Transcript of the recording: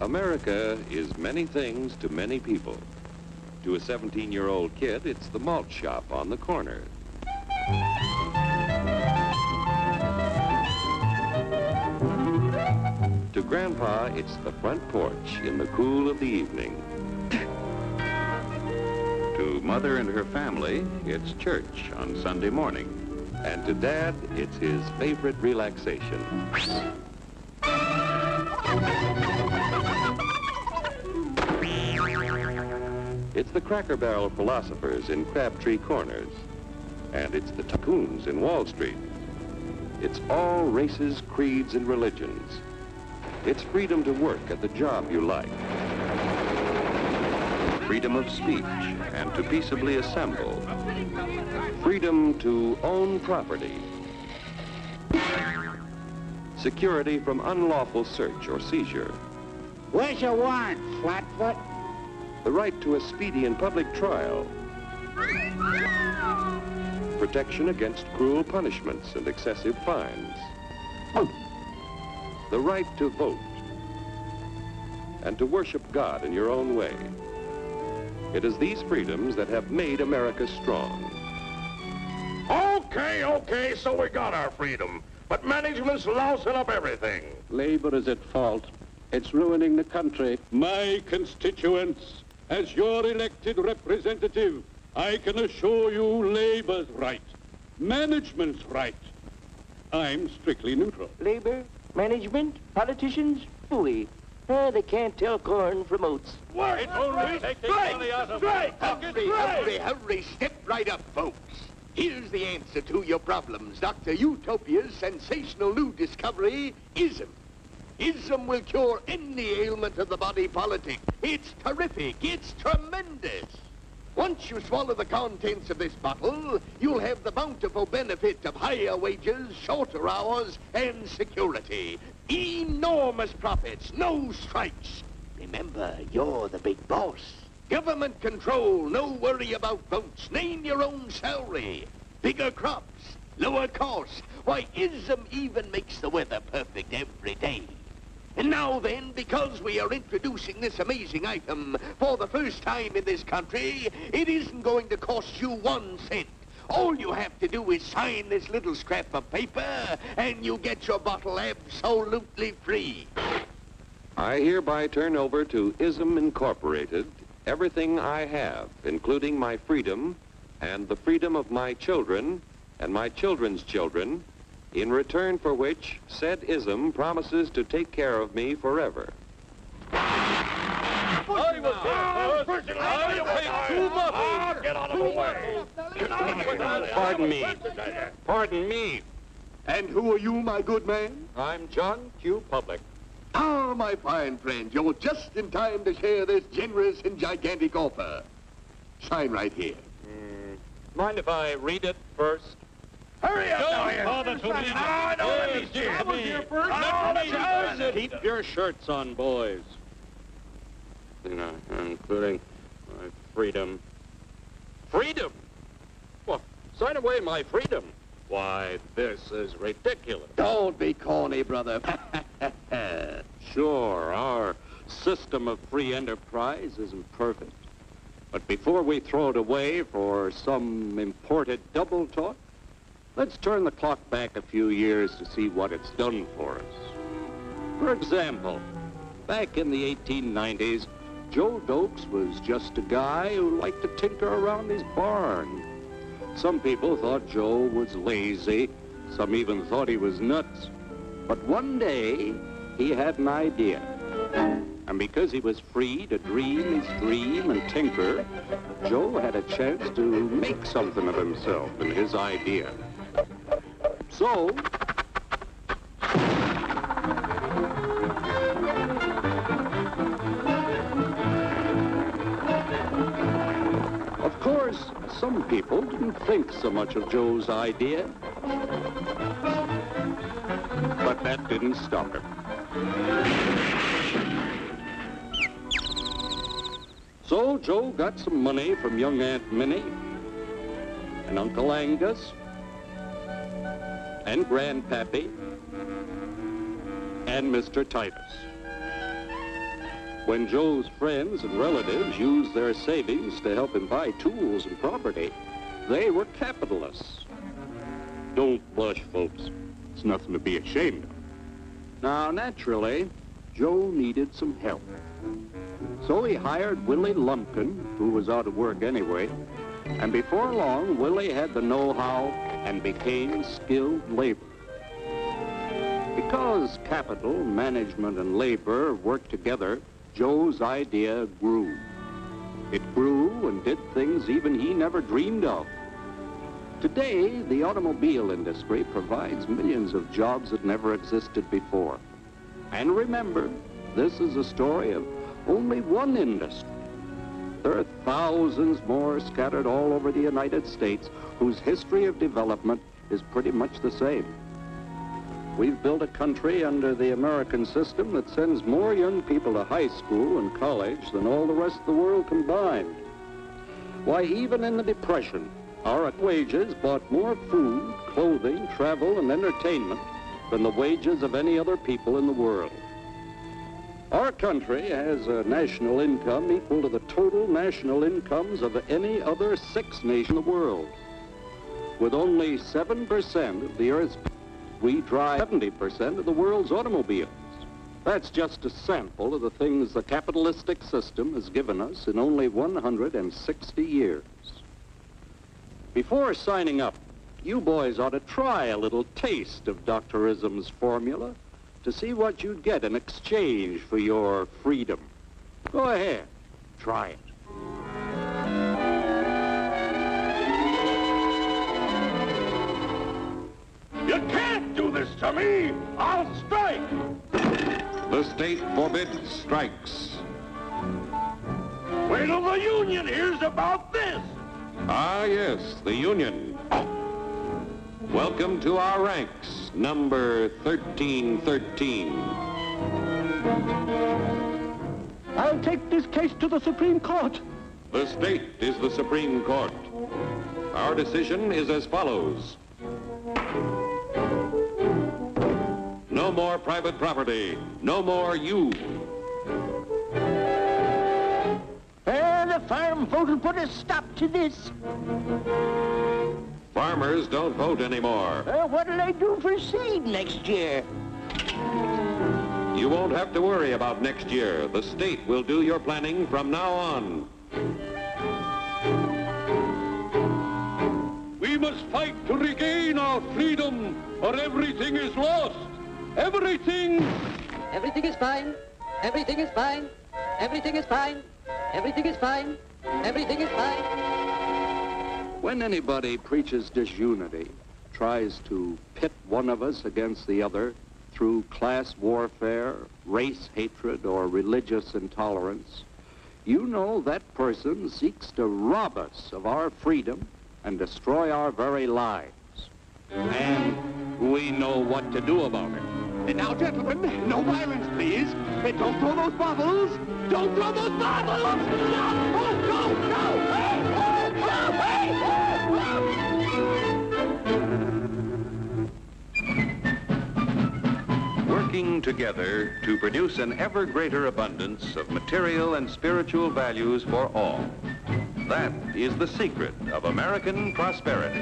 America is many things to many people. To a 17-year-old kid, it's the malt shop on the corner. To Grandpa, it's the front porch in the cool of the evening. To Mother and her family, it's church on Sunday morning. And to Dad, it's his favorite relaxation. It's the Cracker Barrel philosophers in Crabtree Corners. And it's the tycoons in Wall Street. It's all races, creeds, and religions. It's freedom to work at the job you like. Freedom of speech and to peaceably assemble. Freedom to own property. Security from unlawful search or seizure. Where's your warrant, Flatfoot? The right to a speedy and public trial. Protection against cruel punishments and excessive fines. The right to vote. And to worship God in your own way. It is these freedoms that have made America strong. Okay, so we got our freedom. But management's lousing up everything. Labor is at fault. It's ruining the country. My constituents, as your elected representative, I can assure you Labor's right. Management's right. I'm strictly neutral. Labor, management, politicians, phooey. They can't tell corn from oats. Wait, Hurry, step right up, folks. Here's the answer to your problems. Dr. Utopia's sensational new discovery, ism. Ism will cure any ailment of the body politic. It's terrific. It's tremendous. Once you swallow the contents of this bottle, you'll have the bountiful benefit of higher wages, shorter hours, and security. Enormous profits, no strikes. Remember, you're the big boss. Government control, no worry about votes. Name your own salary. Bigger crops, lower costs. Why, ism even makes the weather perfect every day. And now then, because we are introducing this amazing item for the first time in this country, it isn't going to cost you 1 cent. All you have to do is sign this little scrap of paper, and you get your bottle absolutely free. I hereby turn over to ISM Incorporated everything I have, including my freedom and the freedom of my children and my children's children, in return for which said ISM promises to take care of me forever. Get out of the way. Pardon me. And who are you, my good man? I'm John Q. Public. Ah, my fine friend, you're just in time to share this generous and gigantic offer. Sign right here. Mind if I read it first? Hurry up, Keep your shirts on, boys. Including my freedom. Freedom? Well, sign away my freedom. Why, this is ridiculous. Don't be corny, brother. Sure, our system of free enterprise isn't perfect. But before we throw it away for some imported double talk, let's turn the clock back a few years to see what it's done for us. For example, back in the 1890s, Joe Dokes was just a guy who liked to tinker around his barn. Some people thought Joe was lazy. Some even thought he was nuts. But one day, he had an idea. And because he was free to dream his dream and tinker, Joe had a chance to make something of himself and his idea. So, of course, some people didn't think so much of Joe's idea. But that didn't stop him. So Joe got some money from young Aunt Minnie and Uncle Angus and Grandpappy and Mr. Titus. When Joe's friends and relatives used their savings to help him buy tools and property, they were capitalists. Don't blush, folks. It's nothing to be ashamed of. Now, naturally, Joe needed some help. So he hired Willie Lumpkin, who was out of work anyway, and before long, Willie had the know-how and became skilled labor. Because capital, management, and labor worked together, Joe's idea grew. It grew and did things even he never dreamed of. Today, the automobile industry provides millions of jobs that never existed before. And remember, this is a story of only one industry. There are thousands more scattered all over the United States whose history of development is pretty much the same. We've built a country under the American system that sends more young people to high school and college than all the rest of the world combined. Why, even in the Depression, our wages bought more food, clothing, travel, and entertainment than the wages of any other people in the world. Our country has a national income equal to the total national incomes of any other 6 nations in the world. With only 7% of the Earth's people, we drive 70% of the world's automobiles. That's just a sample of the things the capitalistic system has given us in only 160 years. Before signing up, you boys ought to try a little taste of Dr. Ism's formula to see what you'd get in exchange for your freedom. Go ahead, try it. You can't do this to me! I'll strike! The state forbids strikes. Wait till the union hears about this! Ah, yes, the union. Welcome to our ranks, number 1313. I'll take this case to the Supreme Court. The state is the Supreme Court. Our decision is as follows. No more private property. No more you. The farm vote will put a stop to this. Farmers don't vote anymore. What'll I do for seed next year? You won't have to worry about next year. The state will do your planning from now on. We must fight to regain our freedom, or everything is lost. Everything! Everything is fine. Everything is fine. Everything is fine. Everything is fine. Everything is fine. When anybody preaches disunity, tries to pit one of us against the other through class warfare, race hatred, or religious intolerance, you know that person seeks to rob us of our freedom and destroy our very lives. And we know what to do about it. Now, gentlemen, no violence, please. Don't throw those bottles. Don't throw those bottles! No! Oh, no! No! Hey! Working together to produce an ever greater abundance of material and spiritual values for all. That is the secret of American prosperity.